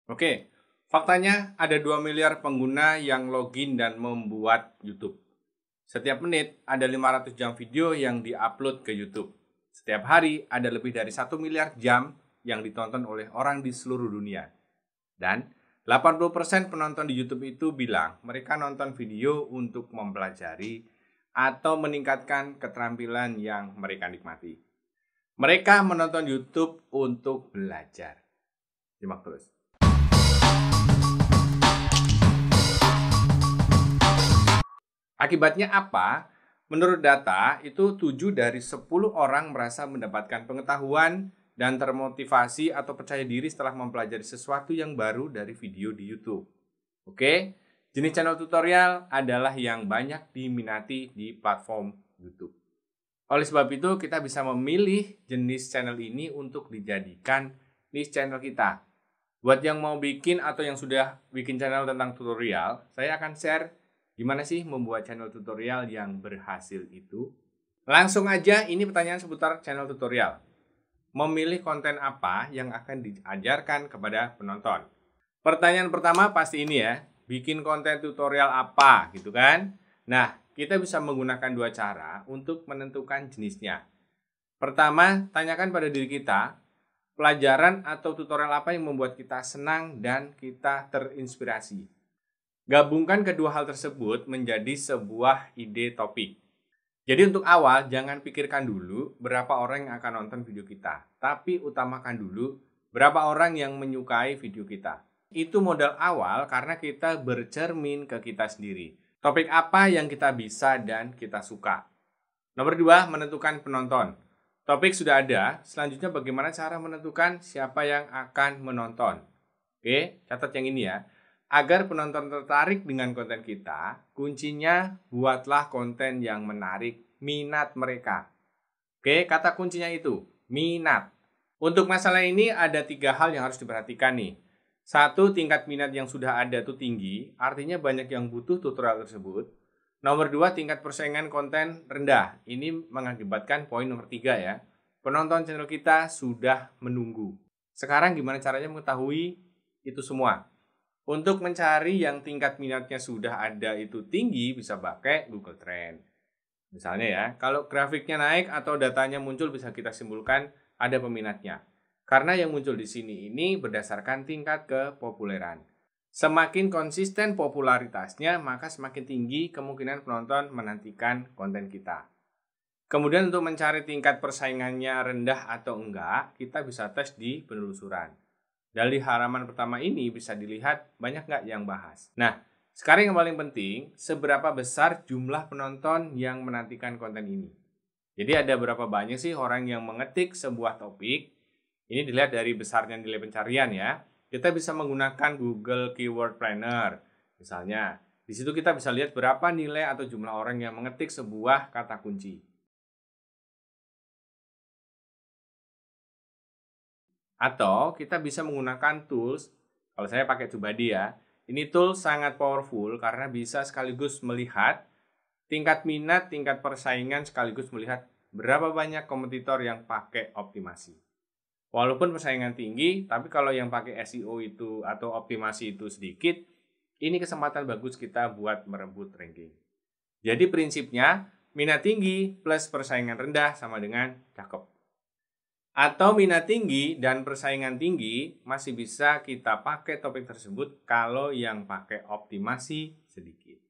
Oke, faktanya ada 2 miliar pengguna yang login dan membuat YouTube. Setiap menit ada 500 jam video yang diupload ke YouTube. Setiap hari ada lebih dari 1 miliar jam yang ditonton oleh orang di seluruh dunia. Dan 80% penonton di YouTube itu bilang mereka nonton video untuk mempelajari atau meningkatkan keterampilan yang mereka nikmati. Mereka menonton YouTube untuk belajar. Simak terus. Akibatnya apa? Menurut data, itu 7 dari 10 orang merasa mendapatkan pengetahuan dan termotivasi atau percaya diri setelah mempelajari sesuatu yang baru dari video di YouTube. Oke, jenis channel tutorial adalah yang banyak diminati di platform YouTube. Oleh sebab itu, kita bisa memilih jenis channel ini untuk dijadikan niche channel kita. Buat yang mau bikin atau yang sudah bikin channel tentang tutorial, saya akan share gimana sih membuat channel tutorial yang berhasil itu. Langsung aja, ini pertanyaan seputar channel tutorial. Memilih konten apa yang akan diajarkan kepada penonton. Pertanyaan pertama pasti ini ya, bikin konten tutorial apa gitu kan. Nah, kita bisa menggunakan dua cara untuk menentukan jenisnya. Pertama, tanyakan pada diri kita, pelajaran atau tutorial apa yang membuat kita senang dan kita terinspirasi. Gabungkan kedua hal tersebut menjadi sebuah ide topik. Jadi untuk awal, jangan pikirkan dulu berapa orang yang akan nonton video kita, tapi utamakan dulu berapa orang yang menyukai video kita. Itu modal awal karena kita bercermin ke kita sendiri. Topik apa yang kita bisa dan kita suka. Nomor 2, menentukan penonton. Topik sudah ada, selanjutnya bagaimana cara menentukan siapa yang akan menonton. Oke, catat yang ini ya. Agar penonton tertarik dengan konten kita, kuncinya buatlah konten yang menarik minat mereka. Oke, kata kuncinya itu, minat. Untuk masalah ini ada 3 hal yang harus diperhatikan nih. 1, tingkat minat yang sudah ada itu tinggi, artinya banyak yang butuh tutorial tersebut. Nomor 2, tingkat persaingan konten rendah. Ini mengakibatkan poin nomor 3 ya. Penonton channel kita sudah menunggu. Sekarang gimana caranya mengetahui itu semua? Untuk mencari yang tingkat minatnya sudah ada itu tinggi, bisa pakai Google Trend. Misalnya ya, kalau grafiknya naik atau datanya muncul bisa kita simpulkan ada peminatnya. Karena yang muncul di sini ini berdasarkan tingkat kepopuleran. Semakin konsisten popularitasnya, maka semakin tinggi kemungkinan penonton menantikan konten kita. Kemudian untuk mencari tingkat persaingannya rendah atau enggak, kita bisa tes di penelusuran. Dari halaman pertama ini bisa dilihat banyak nggak yang bahas. Nah, sekarang yang paling penting, seberapa besar jumlah penonton yang menantikan konten ini. Jadi ada berapa banyak sih orang yang mengetik sebuah topik. Ini dilihat dari besarnya nilai pencarian ya. Kita bisa menggunakan Google Keyword Planner. Misalnya, di situ kita bisa lihat berapa nilai atau jumlah orang yang mengetik sebuah kata kunci. Atau kita bisa menggunakan tools, kalau saya pakai TubeBuddy ya. Ini tools sangat powerful karena bisa sekaligus melihat tingkat minat, tingkat persaingan, sekaligus melihat berapa banyak kompetitor yang pakai optimasi. Walaupun persaingan tinggi, tapi kalau yang pakai SEO itu atau optimasi itu sedikit, ini kesempatan bagus kita buat merebut ranking. Jadi prinsipnya, minat tinggi plus persaingan rendah sama dengan cakep. Atau minat tinggi dan persaingan tinggi masih bisa kita pakai topik tersebut kalau yang pakai optimasi sedikit.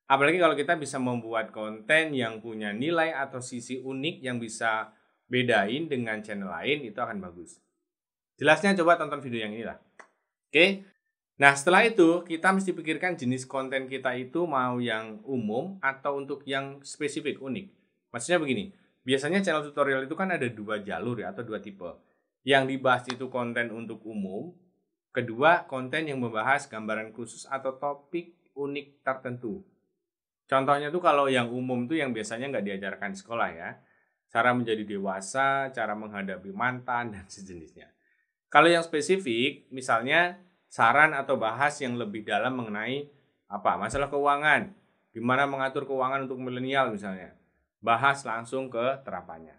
Apalagi kalau kita bisa membuat konten yang punya nilai atau sisi unik yang bisa bedain dengan channel lain, itu akan bagus. Jelasnya coba tonton video yang ini lah. Oke. Nah, setelah itu kita mesti pikirkan jenis konten kita itu mau yang umum atau untuk yang spesifik unik. Maksudnya begini, biasanya channel tutorial itu kan ada 2 jalur ya atau 2 tipe. Yang dibahas itu konten untuk umum, kedua konten yang membahas gambaran khusus atau topik unik tertentu. Contohnya tuh kalau yang umum tuh yang biasanya nggak diajarkan di sekolah ya. Cara menjadi dewasa, cara menghadapi mantan, dan sejenisnya. Kalau yang spesifik, misalnya saran atau bahas yang lebih dalam mengenai masalah keuangan, gimana mengatur keuangan untuk milenial misalnya. Bahas langsung ke terapannya.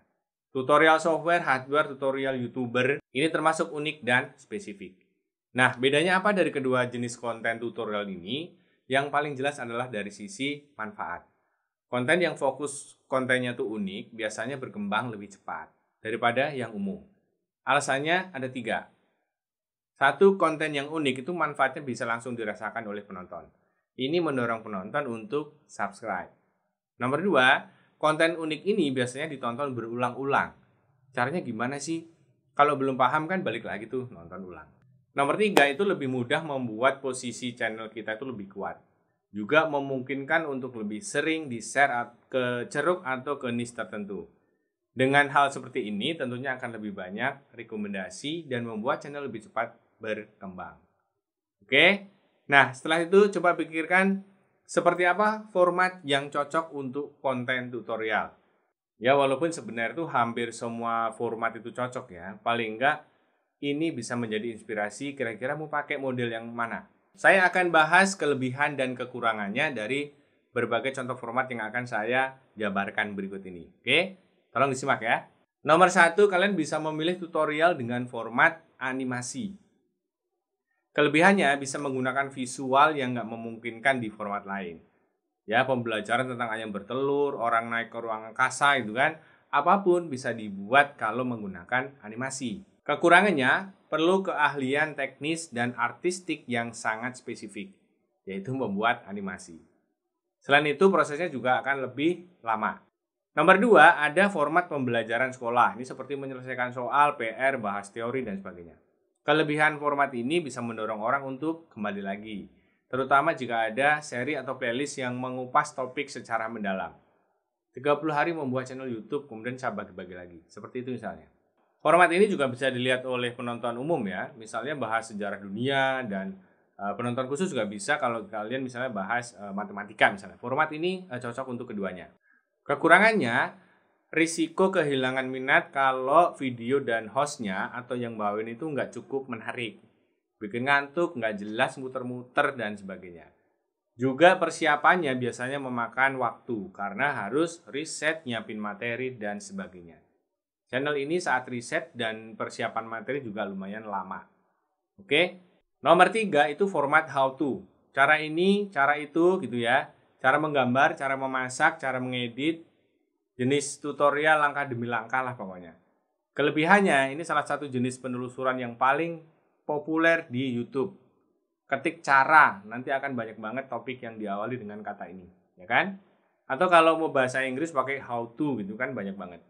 Tutorial software, hardware, tutorial YouTuber, ini termasuk unik dan spesifik. Nah, bedanya apa dari kedua jenis konten tutorial ini? Yang paling jelas adalah dari sisi manfaat. Konten yang fokus kontennya tuh unik, biasanya berkembang lebih cepat daripada yang umum. Alasannya ada 3. Satu, konten yang unik itu manfaatnya bisa langsung dirasakan oleh penonton. Ini mendorong penonton untuk subscribe. Nomor 2, konten unik ini biasanya ditonton berulang-ulang. Caranya gimana sih? Kalau belum paham kan balik lagi tuh nonton ulang. Nomor 3, itu lebih mudah membuat posisi channel kita itu lebih kuat. Juga memungkinkan untuk lebih sering di-share ke ceruk atau ke niche tertentu. Dengan hal seperti ini tentunya akan lebih banyak rekomendasi dan membuat channel lebih cepat berkembang. Oke? Nah, setelah itu coba pikirkan seperti apa format yang cocok untuk konten tutorial. Ya, walaupun sebenarnya itu hampir semua format itu cocok ya. Paling enggak ini bisa menjadi inspirasi kira-kira mau pakai model yang mana. Saya akan bahas kelebihan dan kekurangannya dari berbagai contoh format yang akan saya jabarkan berikut ini. Oke? Tolong disimak ya. Nomor 1, kalian bisa memilih tutorial dengan format animasi. Kelebihannya bisa menggunakan visual yang nggak memungkinkan di format lain. Ya, pembelajaran tentang ayam bertelur, orang naik ke ruang angkasa itu kan, apapun bisa dibuat kalau menggunakan animasi. Kekurangannya, perlu keahlian teknis dan artistik yang sangat spesifik, yaitu membuat animasi. Selain itu, prosesnya juga akan lebih lama. Nomor 2, ada format pembelajaran sekolah. Ini seperti menyelesaikan soal, PR, bahas teori, dan sebagainya. Kelebihan format ini bisa mendorong orang untuk kembali lagi, terutama jika ada seri atau playlist yang mengupas topik secara mendalam. 30 hari membuat channel YouTube, kemudian saya bagi-bagi lagi. Seperti itu misalnya. Format ini juga bisa dilihat oleh penonton umum ya, misalnya bahas sejarah dunia, dan penonton khusus juga bisa kalau kalian misalnya bahas matematika misalnya. Format ini cocok untuk keduanya. Kekurangannya, risiko kehilangan minat kalau video dan hostnya atau yang bawain itu nggak cukup menarik. Bikin ngantuk, nggak jelas, muter-muter, dan sebagainya. Juga persiapannya biasanya memakan waktu karena harus riset, nyiapin materi, dan sebagainya. Channel ini saat riset dan persiapan materi juga lumayan lama. Oke? Nomor 3 itu format how to. Cara ini, cara itu gitu ya. Cara menggambar, cara memasak, cara mengedit, jenis tutorial langkah demi langkah lah pokoknya. Kelebihannya, ini salah satu jenis penelusuran yang paling populer di YouTube. Ketik cara, nanti akan banyak banget topik yang diawali dengan kata ini, ya kan? Atau kalau mau bahasa Inggris pakai how to gitu kan banyak banget.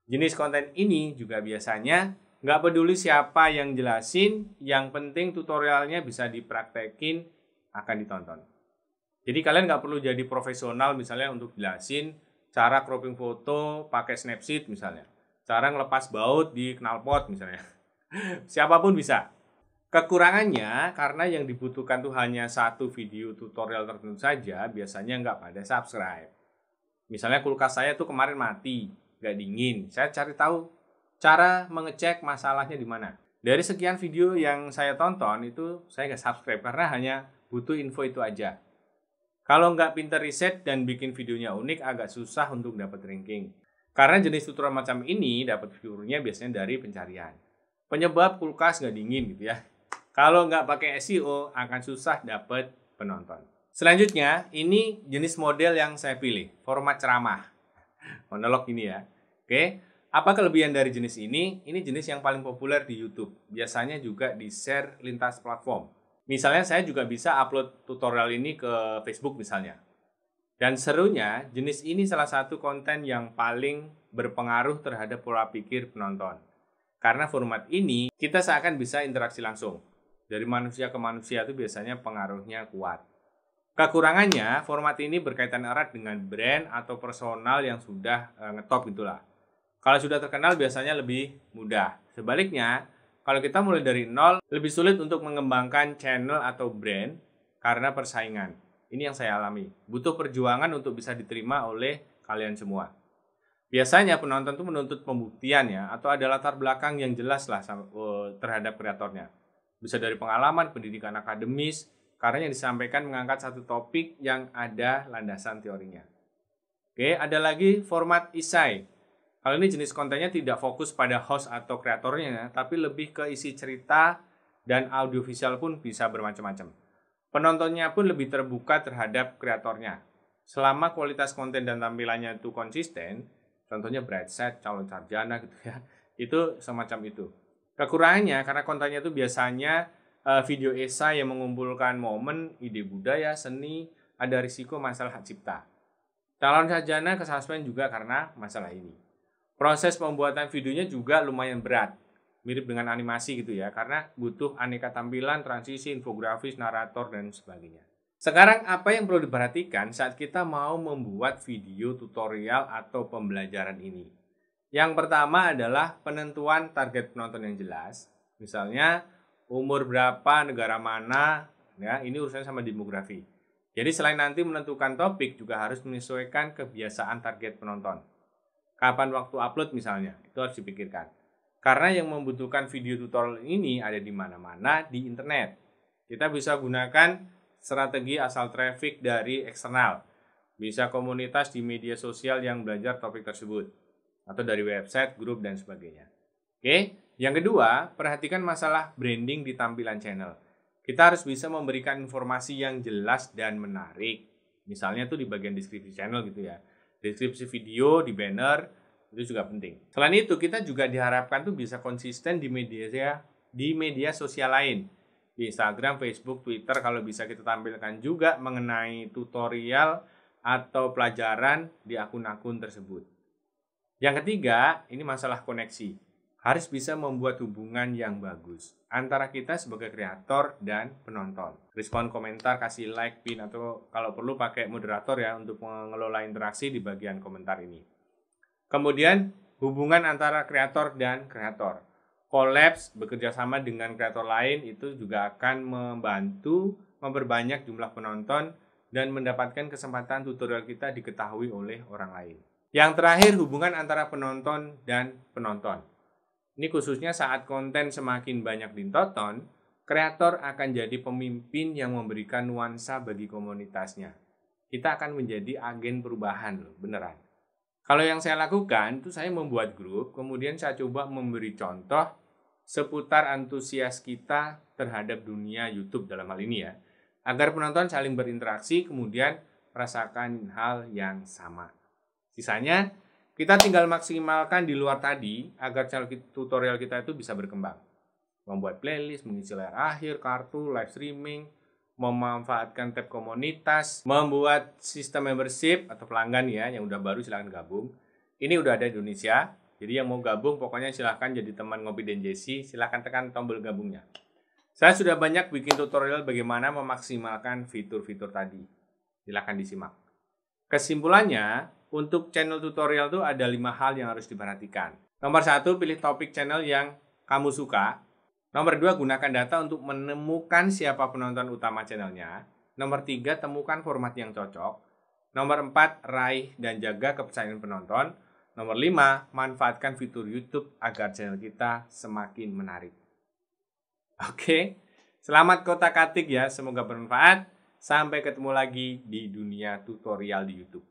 Jenis konten ini juga biasanya nggak peduli siapa yang jelasin, yang penting tutorialnya bisa dipraktekin, akan ditonton. Jadi kalian nggak perlu jadi profesional misalnya untuk jelasin cara cropping foto pakai Snapseed misalnya. Cara ngelepas baut di knalpot misalnya. Siapapun bisa. Kekurangannya karena yang dibutuhkan tuh hanya satu video tutorial tertentu saja, biasanya nggak pada subscribe. Misalnya kulkas saya tuh kemarin mati, nggak dingin. Saya cari tahu cara mengecek masalahnya di mana. Dari sekian video yang saya tonton itu saya nggak subscribe karena hanya butuh info itu aja. Kalau nggak pinter riset dan bikin videonya unik, agak susah untuk dapat ranking. Karena jenis tutorial macam ini dapat viewernya biasanya dari pencarian. Penyebab kulkas nggak dingin gitu ya. Kalau nggak pakai SEO, akan susah dapat penonton. Selanjutnya, ini jenis model yang saya pilih, format ceramah. Monolog ini ya. Oke, apa kelebihan dari jenis ini? Ini jenis yang paling populer di YouTube. Biasanya juga di-share lintas platform. Misalnya saya juga bisa upload tutorial ini ke Facebook misalnya. Dan serunya, jenis ini salah satu konten yang paling berpengaruh terhadap pola pikir penonton. Karena format ini, kita seakan bisa interaksi langsung. Dari manusia ke manusia itu biasanya pengaruhnya kuat. Kekurangannya, format ini berkaitan erat dengan brand atau personal yang sudah ngetop itulah. Kalau sudah terkenal biasanya lebih mudah. Sebaliknya, kalau kita mulai dari nol, lebih sulit untuk mengembangkan channel atau brand karena persaingan. Ini yang saya alami. Butuh perjuangan untuk bisa diterima oleh kalian semua. Biasanya penonton tuh menuntut pembuktian ya, atau ada latar belakang yang jelas lah terhadap kreatornya. Bisa dari pengalaman, pendidikan akademis, karena yang disampaikan mengangkat satu topik yang ada landasan teorinya. Oke, ada lagi format isai. Kalau ini jenis kontennya tidak fokus pada host atau kreatornya, tapi lebih ke isi cerita dan audiovisual pun bisa bermacam-macam. Penontonnya pun lebih terbuka terhadap kreatornya. Selama kualitas konten dan tampilannya itu konsisten, contohnya Bright Set, calon sarjana gitu ya, itu semacam itu. Kekurangannya karena kontennya itu biasanya video esai yang mengumpulkan momen, ide budaya, seni, ada risiko masalah hak cipta. Calon sarjana kesuspend juga karena masalah ini. Proses pembuatan videonya juga lumayan berat, mirip dengan animasi gitu ya, karena butuh aneka tampilan, transisi, infografis, narator, dan sebagainya. Sekarang apa yang perlu diperhatikan saat kita mau membuat video tutorial atau pembelajaran ini? Yang pertama adalah penentuan target penonton yang jelas. Misalnya umur berapa, negara mana, ya ini urusannya sama demografi. Jadi selain nanti menentukan topik juga harus menyesuaikan kebiasaan target penonton. Kapan waktu upload misalnya, itu harus dipikirkan. Karena yang membutuhkan video tutorial ini ada di mana-mana di internet. Kita bisa gunakan strategi asal traffic dari eksternal. Bisa komunitas di media sosial yang belajar topik tersebut. Atau dari website, grup, dan sebagainya. Oke, yang kedua, perhatikan masalah branding di tampilan channel. Kita harus bisa memberikan informasi yang jelas dan menarik. Misalnya tuh di bagian deskripsi channel gitu ya. Deskripsi video, di banner, itu juga penting. Selain itu, kita juga diharapkan tuh bisa konsisten di media sosial lain. Di Instagram, Facebook, Twitter, kalau bisa kita tampilkan juga mengenai tutorial atau pelajaran di akun-akun tersebut. Yang ketiga, ini masalah koneksi. Harus bisa membuat hubungan yang bagus antara kita sebagai kreator dan penonton. Respon komentar, kasih like, pin, atau kalau perlu pakai moderator ya untuk mengelola interaksi di bagian komentar ini. Kemudian, hubungan antara kreator dan kreator. Collabs, bekerja sama dengan kreator lain itu juga akan membantu memperbanyak jumlah penonton dan mendapatkan kesempatan tutorial kita diketahui oleh orang lain. Yang terakhir, hubungan antara penonton dan penonton. Ini khususnya saat konten semakin banyak ditonton, kreator akan jadi pemimpin yang memberikan nuansa bagi komunitasnya. Kita akan menjadi agen perubahan loh, beneran. Kalau yang saya lakukan, itu saya membuat grup, kemudian saya coba memberi contoh seputar antusias kita terhadap dunia YouTube dalam hal ini ya, agar penonton saling berinteraksi, kemudian merasakan hal yang sama. Sisanya, kita tinggal maksimalkan di luar tadi, agar channel tutorial kita itu bisa berkembang. Membuat playlist, mengisi layar akhir, kartu, live streaming, memanfaatkan tab komunitas, membuat sistem membership atau pelanggan ya, yang udah baru silahkan gabung. Ini udah ada di Indonesia, jadi yang mau gabung pokoknya silahkan jadi teman Ngopi dan Jesse, silahkan tekan tombol gabungnya. Saya sudah banyak bikin tutorial bagaimana memaksimalkan fitur-fitur tadi. Silahkan disimak. Kesimpulannya, untuk channel tutorial itu ada 5 hal yang harus diperhatikan. Nomor 1, pilih topik channel yang kamu suka. Nomor 2, gunakan data untuk menemukan siapa penonton utama channelnya. Nomor 3, temukan format yang cocok. Nomor 4, raih dan jaga kepercayaan penonton. Nomor 5, manfaatkan fitur YouTube agar channel kita semakin menarik. Oke, selamat kotak-katik ya, semoga bermanfaat. Sampai ketemu lagi di dunia tutorial di YouTube.